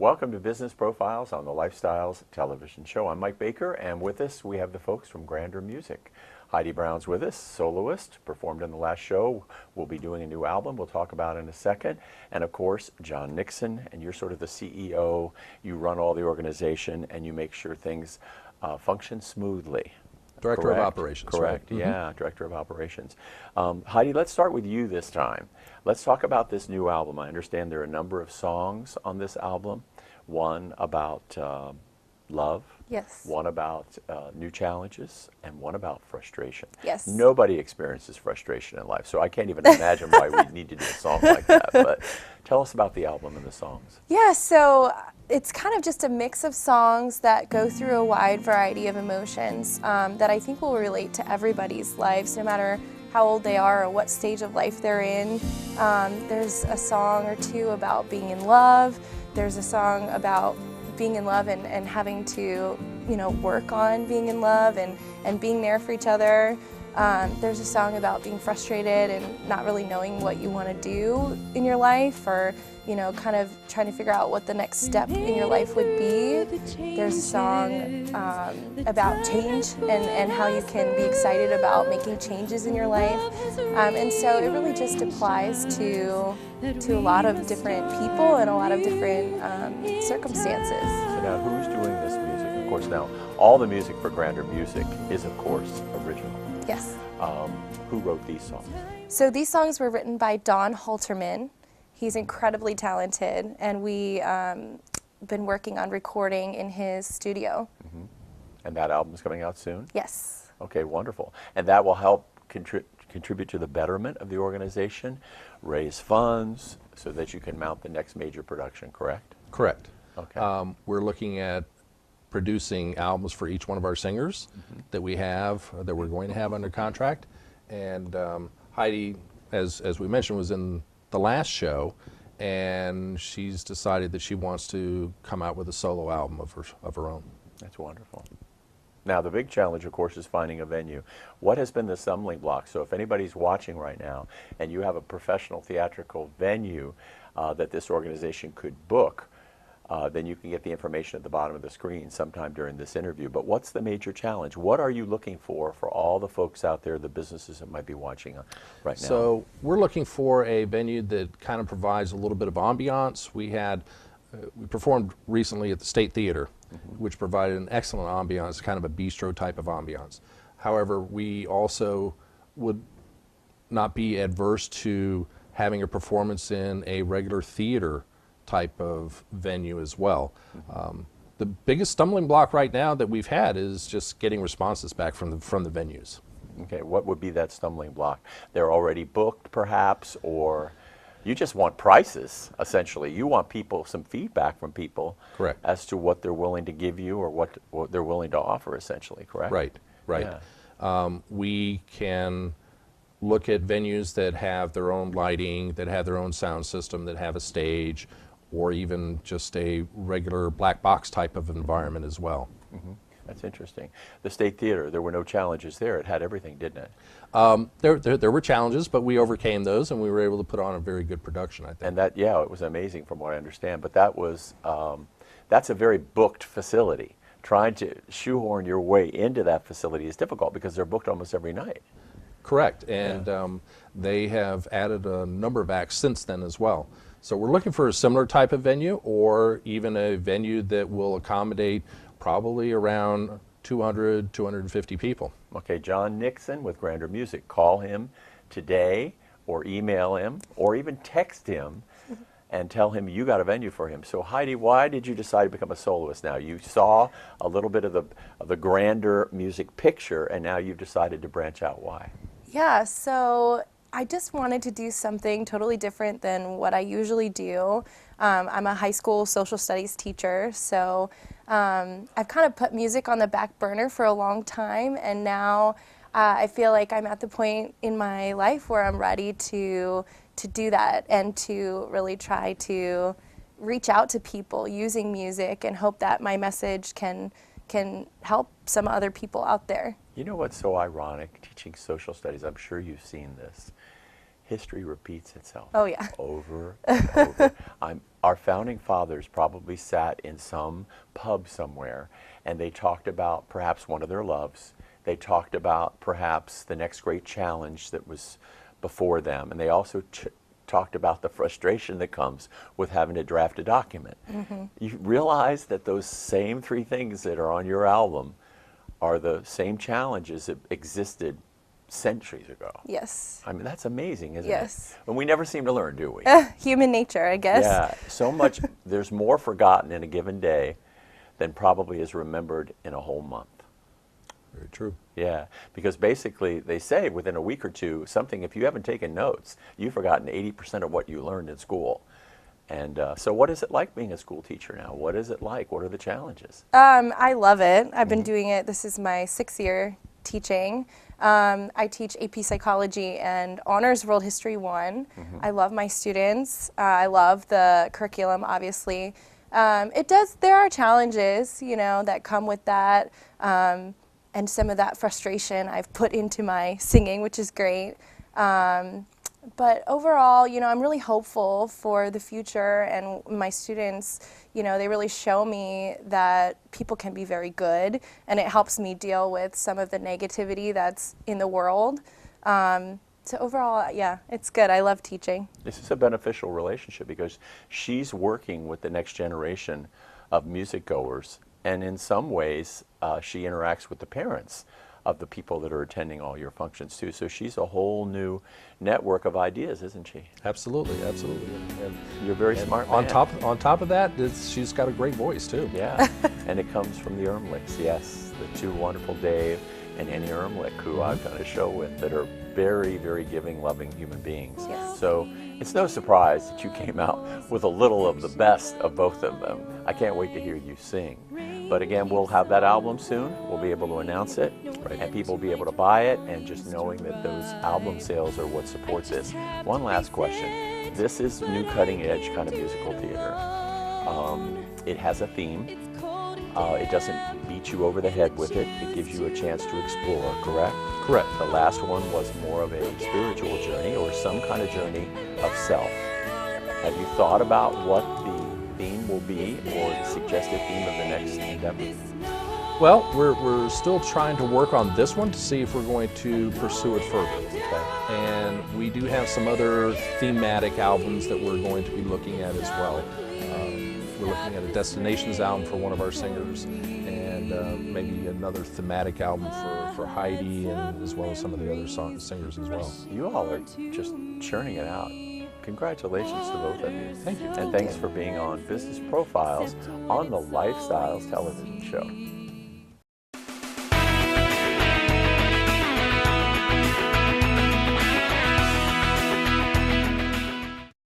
Welcome to Business Profiles on the Lifestyles Television Show. I'm Mike Baker, and with us we have the folks from Grander Music. Heidi Brown's with us, soloist, performed in the last show. We'll be doing a new album we'll talk about in a second. And of course, John Nixon, and you're sort of the CEO. You run all the organization, and you make sure things function smoothly. Director of Operations. Correct, right? Yeah, Director of Operations. Heidi, let's start with you this time. Let's talk about this new album. I understand there are a number of songs on this album. One about love. Yes. One about new challenges, and one about frustration. Yes. Nobody experiences frustration in life, so I can't even imagine why we need to do a song like that. But tell us about the album and the songs. Yeah, so it's kind of just a mix of songs that go through a wide variety of emotions that I think will relate to everybody's lives, no matter how old they are or what stage of life they're in. There's a song or two about being in love. There's a song about being in love and having to, work on being in love and being there for each other. There's a song about being frustrated and not really knowing what you want to do in your life, or kind of trying to figure out what the next step in your life would be. There's a song about change and how you can be excited about making changes in your life. And so it really just applies to a lot of different people and a lot of different circumstances. So now, who's doing this music? Of course, now, all the music for Grander Music is, of course, original. Yes. Who wrote these songs? So these songs were written by Don Halterman. He's incredibly talented, and we been working on recording in his studio. Mm-hmm. And that album's coming out soon? Yes. Okay, wonderful. And that will help contribute to the betterment of the organization, raise funds so that you can mount the next major production, correct? Correct. Okay. We're looking at producing albums for each one of our singers that we have, that we're going to have under contract. And Heidi, as we mentioned, was in the last show, and she's decided that she wants to come out with a solo album of her own. That's wonderful. Now, the big challenge, of course, is finding a venue. What has been the stumbling block? So if anybody's watching right now and you have a professional theatrical venue that this organization could book, then you can get the information at the bottom of the screen sometime during this interview. But what's the major challenge? What are you looking for all the folks out there, the businesses that might be watching right now? So we're looking for a venue that kind of provides a little bit of ambiance. We performed recently at the State Theater, which provided an excellent ambiance, kind of a bistro type of ambiance. However, we also would not be adverse to having a performance in a regular theater type of venue as well. The biggest stumbling block right now that we've had is just getting responses back from the venues. Okay, what would be that stumbling block? They're already booked, perhaps, or you just want prices, essentially. You want some feedback from people. Correct. As to what they're willing to give you or what they're willing to offer, essentially, correct? Right. Yeah. We can look at venues that have their own lighting, that have their own sound system, that have a stage, or even just a regular black box type of environment as well. Mm-hmm. That's interesting. The State Theater, there were no challenges there. It had everything, didn't it? There were challenges, but we overcame those, and we were able to put on a very good production, I think. And it was amazing from what I understand. But that's a very booked facility. Trying to shoehorn your way into that facility is difficult because they're booked almost every night. Correct, and they have added a number of acts since then as well. So we're looking for a similar type of venue, or even a venue that will accommodate probably around 200, 250 people. Okay, John Nixon with Grander Music. Call him today, or email him, or even text him and tell him you got a venue for him. So Heidi, why did you decide to become a soloist now? You saw a little bit of the Grander Music picture, and now you've decided to branch out. Why? Yeah, so I just wanted to do something totally different than what I usually do. I'm a high school social studies teacher, so I've kind of put music on the back burner for a long time, and now I feel like I'm at the point in my life where I'm ready to do that and to really try to reach out to people using music and hope that my message can help some other people out there. You know what's so ironic? Teaching social studies, I'm sure you've seen this. History repeats itself. Oh, yeah. Over and over. our founding fathers probably sat in some pub somewhere and they talked about perhaps one of their loves. They talked about perhaps the next great challenge that was before them. And they also talked about the frustration that comes with having to draft a document. You realize that those same three things that are on your album are the same challenges that existed centuries ago. Yes. I mean, that's amazing, isn't it? Yes. And we never seem to learn, do we? Human nature, I guess. Yeah, so much, there's more forgotten in a given day than probably is remembered in a whole month. Very true. Yeah, because basically they say within a week or two, something, if you haven't taken notes, you've forgotten 80% of what you learned in school. And so what is it like being a school teacher now? What is it like? What are the challenges? I love it. I've been doing it. This is my 6th year teaching. I teach AP Psychology and Honors World History 1. I love my students. I love the curriculum, obviously. There are challenges, you know, that come with that. And some of that frustration I've put into my singing, which is great. But overall, you know, I'm really hopeful for the future, and my students, you know, they really show me that people can be very good, and it helps me deal with some of the negativity that's in the world. So overall, yeah, it's good. I love teaching. This is a beneficial relationship because she's working with the next generation of music goers, and in some ways, she interacts with the parents of the people that are attending all your functions too. So she's a whole new network of ideas, isn't she? Absolutely, absolutely. And You're a very smart on man. top of that, she's got a great voice too. Yeah, and it comes from the Ermlichs, yes, the two wonderful Dave and Annie Ermlich, who I've done a show with, that are very, very giving, loving human beings. Yes. So it's no surprise that you came out with a little of the best of both of them. I can't wait to hear you sing. But again, we'll have that album soon. We'll be able to announce it, and people will be able to buy it, and just knowing that those album sales are what supports this. One last question. This is new cutting edge kind of musical theater. It has a theme. It doesn't beat you over the head with it. It gives you a chance to explore, correct? Correct. The last one was more of a spiritual journey or some kind of journey of self. Have you thought about what the theme will be or the suggested theme of the next endeavor? Well, we're still trying to work on this one to see if we're going to pursue it further. Okay. And we do have some other thematic albums that we're going to be looking at as well. We're looking at a Destinations album for one of our singers, and maybe another thematic album for Heidi, and as well as some of the other singers as well. You all are just churning it out. Congratulations to both of you. Thank you. And thanks for being on Business Profiles on the Lifestyles television show.